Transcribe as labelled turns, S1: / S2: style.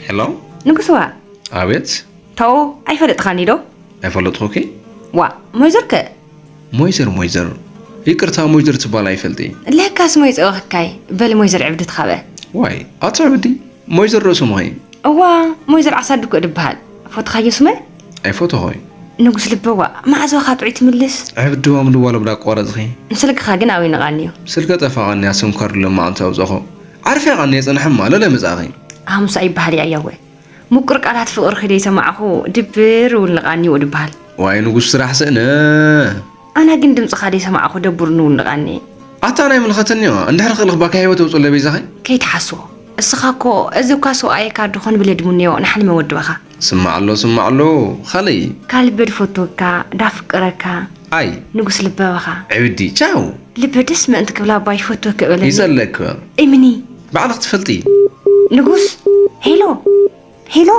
S1: Hello?
S2: ንጉስዋ
S1: አቤት
S2: ተው አይፈልጥኻኒ ዶ
S1: አይፈልጥኹኪ
S2: ዋ ሞይዘርከ
S1: ሞይዘር ይቅርታ ሞይዘር ትባል አይፈልጢ
S2: ለካስ ሞይዘርካይ በል ሞይዘር ዕብድ ትኻበ
S1: ዋይ አትዕብዲ ሞይዘር ርእሱ ማይ
S2: ዋ ሞይዘር ዓሳድኮ ድበሃል ፎትኻዮ ስመ
S1: አይፎቶ ሆይ
S2: ንጉስ ልበዋ ማዕዞ ኻጥዑ ትምልስ
S1: ዕብዲ ዋምሉ ዋላ ብዳ ቆረጽኺ
S2: ስልክኻ ግን ኣዊ ነቓኒዮ
S1: ስልከ ጠፋቐኒ ኣስምካር ለማ አንተ አውጽኹ ዓርፊ ቀኒ የጽንሕማ ለለ መጻኺ
S2: ኣሙሳ ይበሃል ያያወ ሙቁር ቃላት ፍቅር ኸደ ሰማዕኹ ድብር ውልቃኒ ወድበሃል
S1: ዋይ ንጉስ ስራሕ ስእነ
S2: ኣና ግን ድምጽ ኻደ ሰማዕኹ ደቡር ንውልቃኒ
S1: ኣታ ናይ ምልኸተኒዮ እንድሕር ክልኽ ባካ ህይወት ውጽእ ለበይዛኺ
S2: ከይትሓስቦ እስኻኮ እዚኳ ሰውኣየካ ድኾን ብለድሙኒዮ ንሓልመ ወድበኻ
S1: ስማዕሎ ኸለይ
S2: ካልበድ ፎቶካ ዳፍቅረካ
S1: ኣይ
S2: ንጉስ ልበበኻ
S1: ዕብዲ ቻው
S2: ልበደስ ምእንቲ ክብላ ባይ ፎቶ ክብለኒ
S1: ይዘለክ
S2: እምኒ
S1: ባዕልኽ ትፈልጢ
S2: ንጉስ ሄሎ